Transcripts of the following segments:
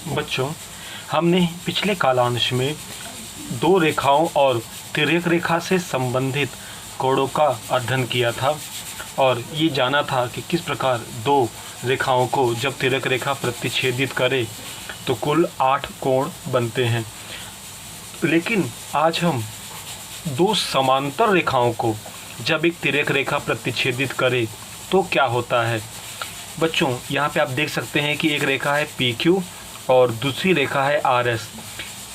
बच्चों, हमने पिछले कालांश में दो रेखाओं और तिर्यक रेखा से संबंधित कोणों का अध्ययन किया था और ये जाना था कि किस प्रकार दो रेखाओं को जब तिर्यक रेखा प्रतिच्छेदित करे तो कुल 8 कोण बनते हैं। लेकिन आज हम दो समांतर रेखाओं को जब एक तिर्यक रेखा प्रतिच्छेदित करे तो क्या होता है। बच्चों, यहाँ पे आप देख सकते हैं कि एक रेखा है PQ और दूसरी रेखा है RS।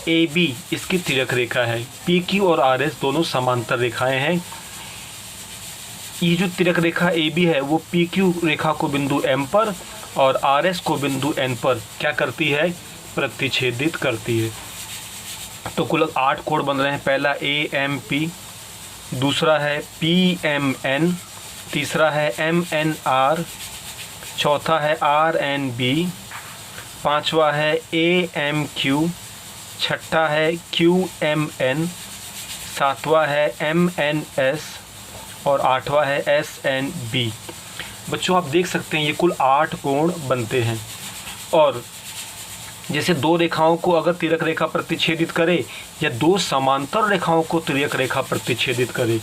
AB इसकी तिर्यक रेखा है। PQ और RS दोनों समांतर रेखाएं हैं। ये जो तिर्यक रेखा AB है वो PQ रेखा को बिंदु M पर और RS को बिंदु N पर क्या करती है, प्रतिच्छेदित करती है। तो कुल 8 कोण बन रहे हैं। पहला AMP, दूसरा है PMN, तीसरा है MNR, चौथा है RNB, पांचवा है AMQ, छठा है QMN, सातवां है MNS और आठवां है SNB। बच्चों, आप देख सकते हैं ये कुल 8 कोण बनते हैं। और जैसे दो रेखाओं को अगर तिर्यक रेखा प्रतिच्छेदित करे या दो समांतर रेखाओं को तिर्यक रेखा प्रतिच्छेदित करे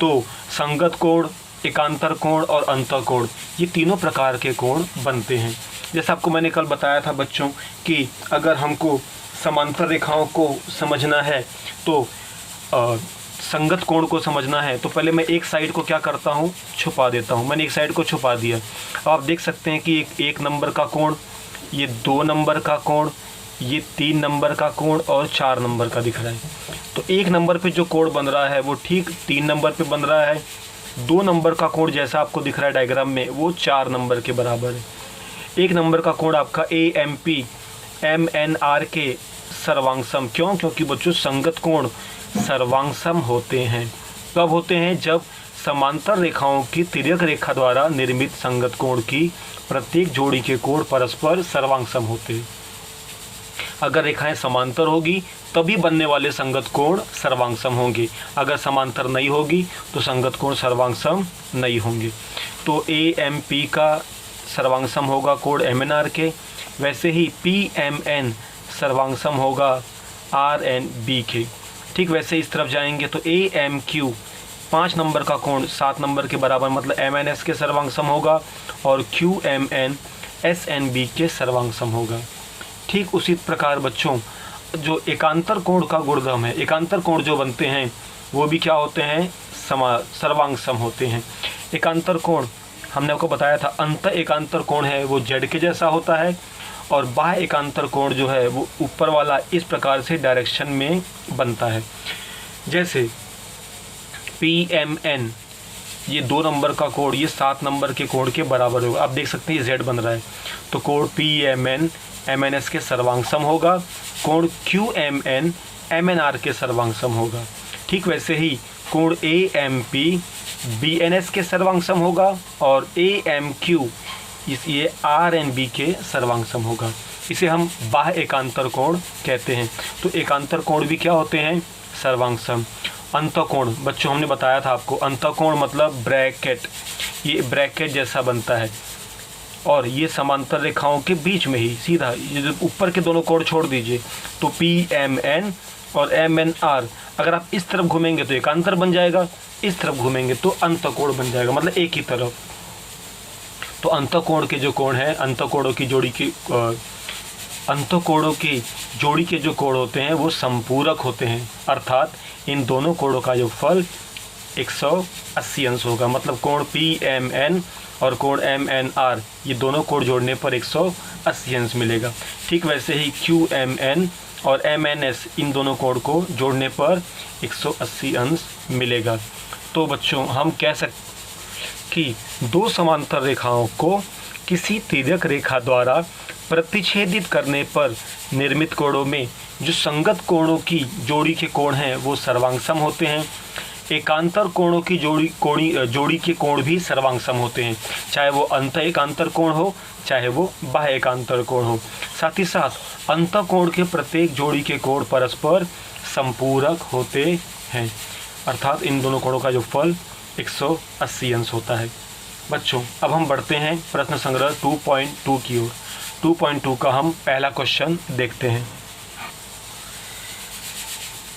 तो संगत कोण, एकांतर कोण और अंतःकोण, ये तीनों प्रकार के कोण बनते हैं। जैसा आपको मैंने कल बताया था बच्चों कि अगर हमको समांतर रेखाओं को समझना है तो संगत कोण को समझना है तो पहले मैं एक साइड को क्या करता हूँ, छुपा देता हूँ। मैंने एक साइड को छुपा दिया। अब आप देख सकते हैं कि एक नंबर का कोण, ये 2 नंबर का कोण, ये 3 नंबर का कोण और 4 नंबर का दिख रहा है। तो 1 नंबर पे जो कोण बन रहा है वो ठीक 3 नंबर पे बन रहा है। 2 नंबर का कोण जैसा आपको दिख रहा है डायग्राम में वो 4 नंबर के बराबर है। 1 नंबर का कोण आपका AMP MNR के सर्वांगसम। क्यों? क्योंकि बच्चों संगत कोण सर्वांगसम होते हैं। कब होते हैं? जब समांतर रेखाओं की तिर्यक रेखा द्वारा निर्मित संगत कोण की प्रत्येक जोड़ी के कोण परस्पर सर्वांगसम होते हैं। अगर रेखाएं समांतर होगी तभी बनने वाले संगत कोण सर्वांगसम होंगे। अगर समांतर नहीं होगी तो संगत कोण सर्वांगसम नहीं होंगे। तो AMP का सर्वांगसम होगा कोण MNR के, वैसे ही PMN सर्वांगसम होगा RNB के। ठीक वैसे इस तरफ जाएंगे तो AMQ 5 नंबर का कोण 7 नंबर के बराबर मतलब MNS के सर्वांगसम होगा और QMN SNB के सर्वांगसम होगा। ठीक उसी प्रकार बच्चों जो एकांतर कोण का गुणधर्म है, एकांतर कोण जो बनते हैं वो भी क्या होते हैं, सर्वांगसम होते हैं। एकांतर कोण हमने आपको बताया था, अंत एकांतर कोण है वो Z के जैसा होता है और बाह्य एकांतर कोण जो है वो ऊपर वाला इस प्रकार से डायरेक्शन में बनता है। जैसे PMN ये 2 नंबर का कोण ये 7 नंबर के कोण के बराबर होगा। आप देख सकते हैं Z बन रहा है तो कोण PMN MNS के सर्वांगसम होगा, कोण QMN MNR के सर्वांगसम होगा। ठीक वैसे ही कोण AMP BNS के सर्वांगसम होगा और AMQ ये RNB के सर्वांगसम होगा। इसे हम बाह्य एकांतर कोण कहते हैं। तो एकांतर कोण भी क्या होते हैं, सर्वांगसम। अंतःकोण बच्चों हमने बताया था आपको, अंतःकोण मतलब ब्रैकेट, ये ब्रैकेट जैसा बनता है और ये समांतर रेखाओं के बीच में ही सीधा, ये जो ऊपर के दोनों कोण छोड़ दीजिए तो PMN और MNR अगर आप इस तरफ घूमेंगे तो एकांतर बन जाएगा, इस तरफ घूमेंगे तो अंतःकोण बन जाएगा, मतलब एक ही तरफ। तो अंतःकोण के जो कोण है, अंतःकोणों की जोड़ी के जो कोण होते हैं वो संपूरक होते हैं, अर्थात इन दोनों कोणों का योगफल 180 अंश होगा। मतलब कोण PMN और कोण MNR ये दोनों कोण जोड़ने पर 180 अंश मिलेगा। ठीक वैसे ही QMN और MNS इन दोनों कोण को जोड़ने पर 180 अंश मिलेगा। तो बच्चों हम कह सकते कि दो समांतर रेखाओं को किसी तिर्यक रेखा द्वारा प्रतिच्छेदित करने पर निर्मित कोणों में जो संगत कोणों की जोड़ी के कोण हैं वो सर्वांगसम होते हैं। एकांतर कोणों की जोड़ी के कोण भी सर्वांगसम होते हैं, चाहे वो अंत एकांतर कोण हो चाहे वो बाह्य एकांतर कोण हो। साथ ही साथ अंतःकोण के प्रत्येक जोड़ी के कोण परस्पर संपूरक होते हैं, अर्थात इन दोनों कोणों का योगफल 180 अंश होता है। बच्चों अब हम बढ़ते हैं प्रश्न संग्रह 2.2 की ओर। 2.2 का हम पहला क्वेश्चन देखते हैं।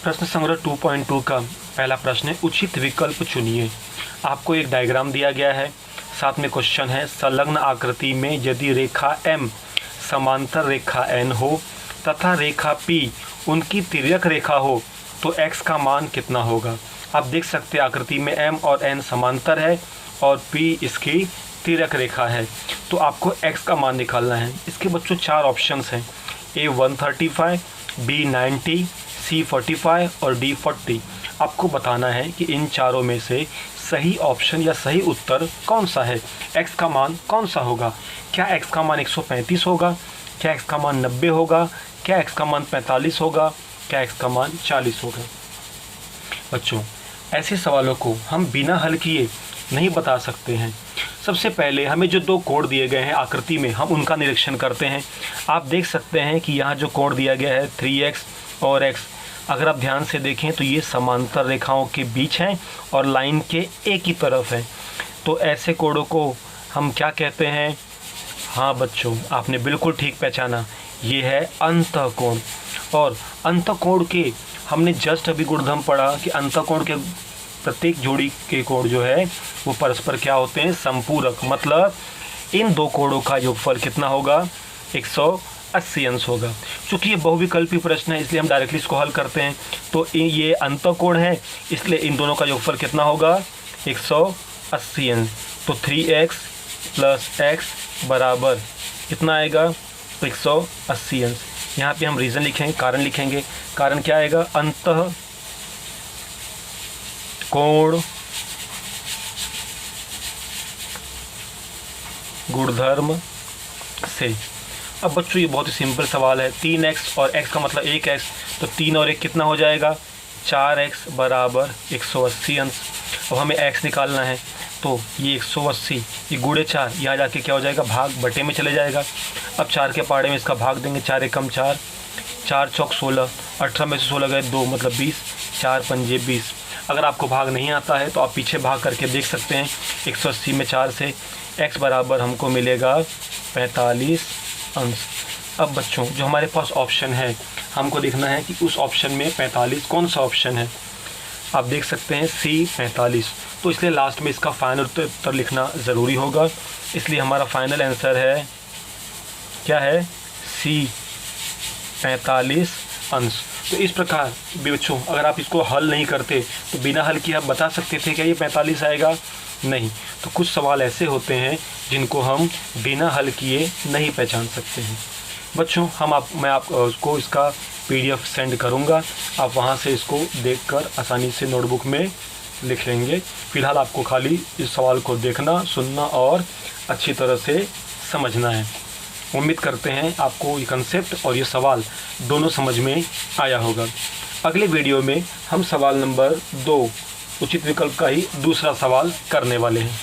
प्रश्न संग्रह 2.2 का पहला प्रश्न है, उचित विकल्प चुनिए। आपको एक डायग्राम दिया गया है, साथ में क्वेश्चन है, संलग्न आकृति में यदि रेखा M समांतर रेखा N हो तथा रेखा P उनकी तिर्यक रेखा हो तो x का मान कितना होगा। आप देख सकते हैं आकृति में M और N समांतर है और P इसकी तिर्यक रेखा है, तो आपको x का मान निकालना है। इसके बच्चों 4 ऑप्शंस हैं, A 135, B 90, C 45 और D 40। आपको बताना है कि इन चारों में से सही ऑप्शन या सही उत्तर कौन सा है, x का मान कौन सा होगा। क्या x का मान 135 होगा, क्या x का मान 90 होगा, क्या x का मान 45 होगा, क्या x का मान 40 होगा। बच्चों ऐसे सवालों को हम बिना हल किए नहीं बता सकते हैं। सबसे पहले हमें जो 2 कोण दिए गए हैं आकृति में, हम उनका निरीक्षण करते हैं। आप देख सकते हैं कि यहाँ जो कोण दिया गया है 3x और x, अगर आप ध्यान से देखें तो ये समांतर रेखाओं के बीच हैं और लाइन के एक ही तरफ है, तो ऐसे कोणों को हम क्या कहते हैं। हाँ बच्चों, आपने बिल्कुल ठीक पहचाना, ये है अंतःकोण। और अंतःकोण के हमने जस्ट अभी गुणधर्म पढ़ा कि अंतःकोण के प्रत्येक जोड़ी के कोण जो है वो परस्पर क्या होते हैं, संपूरक। मतलब इन 2 कोणों का योगफल कितना होगा, 180 अंश होगा। चूँकि ये बहुविकल्पी प्रश्न है इसलिए हम डायरेक्टली इसको हल करते हैं। तो ये अंतःकोण है इसलिए इन दोनों का योगफल कितना होगा, 180 अंश। तो 3x + x बराबर कितना आएगा, 180 अंश। यहाँ पे हम रीज़न लिखेंगे, कारण लिखेंगे। कारण क्या आएगा, अंतः कोण गुणधर्म से। अब बच्चों ये बहुत ही सिंपल सवाल है, 3x और x का मतलब 1x, तो 3 और 1 कितना हो जाएगा, 4x बराबर 180 अंश। अब हमें x निकालना है, तो ये 180 ये गुणे 4 यहाँ जाके क्या हो जाएगा, भाग बटे में चले जाएगा। अब 4 के पहाड़े में इसका भाग देंगे, 4 एकम 4, 4 चौक 16, 18 में से 16 गए 2 मतलब 20, 4 पंजे 20। अगर आपको भाग नहीं आता है तो आप पीछे भाग करके देख सकते हैं। 180 में 4 से x बराबर हमको मिलेगा 45 अंश। अब बच्चों जो हमारे पास ऑप्शन है, हमको देखना है कि उस ऑप्शन में 45 कौन सा ऑप्शन है। आप देख सकते हैं C 45, तो इसलिए लास्ट में इसका फाइनल उत्तर लिखना ज़रूरी होगा। इसलिए हमारा फाइनल आंसर है क्या है, C 45 अंश। तो इस प्रकार बच्चों अगर आप इसको हल नहीं करते तो बिना हल किए आप बता सकते थे क्या ये 45 आएगा, नहीं। तो कुछ सवाल ऐसे होते हैं जिनको हम बिना हल किए नहीं पहचान सकते हैं। बच्चों मैं आपको इसका PDF सेंड करूंगा, आप वहां से इसको देखकर आसानी से नोटबुक में लिख लेंगे। फ़िलहाल आपको खाली इस सवाल को देखना, सुनना और अच्छी तरह से समझना है। उम्मीद करते हैं आपको ये कंसेप्ट और ये सवाल दोनों समझ में आया होगा। अगले वीडियो में हम सवाल नंबर 2 उचित विकल्प का ही दूसरा सवाल करने वाले हैं।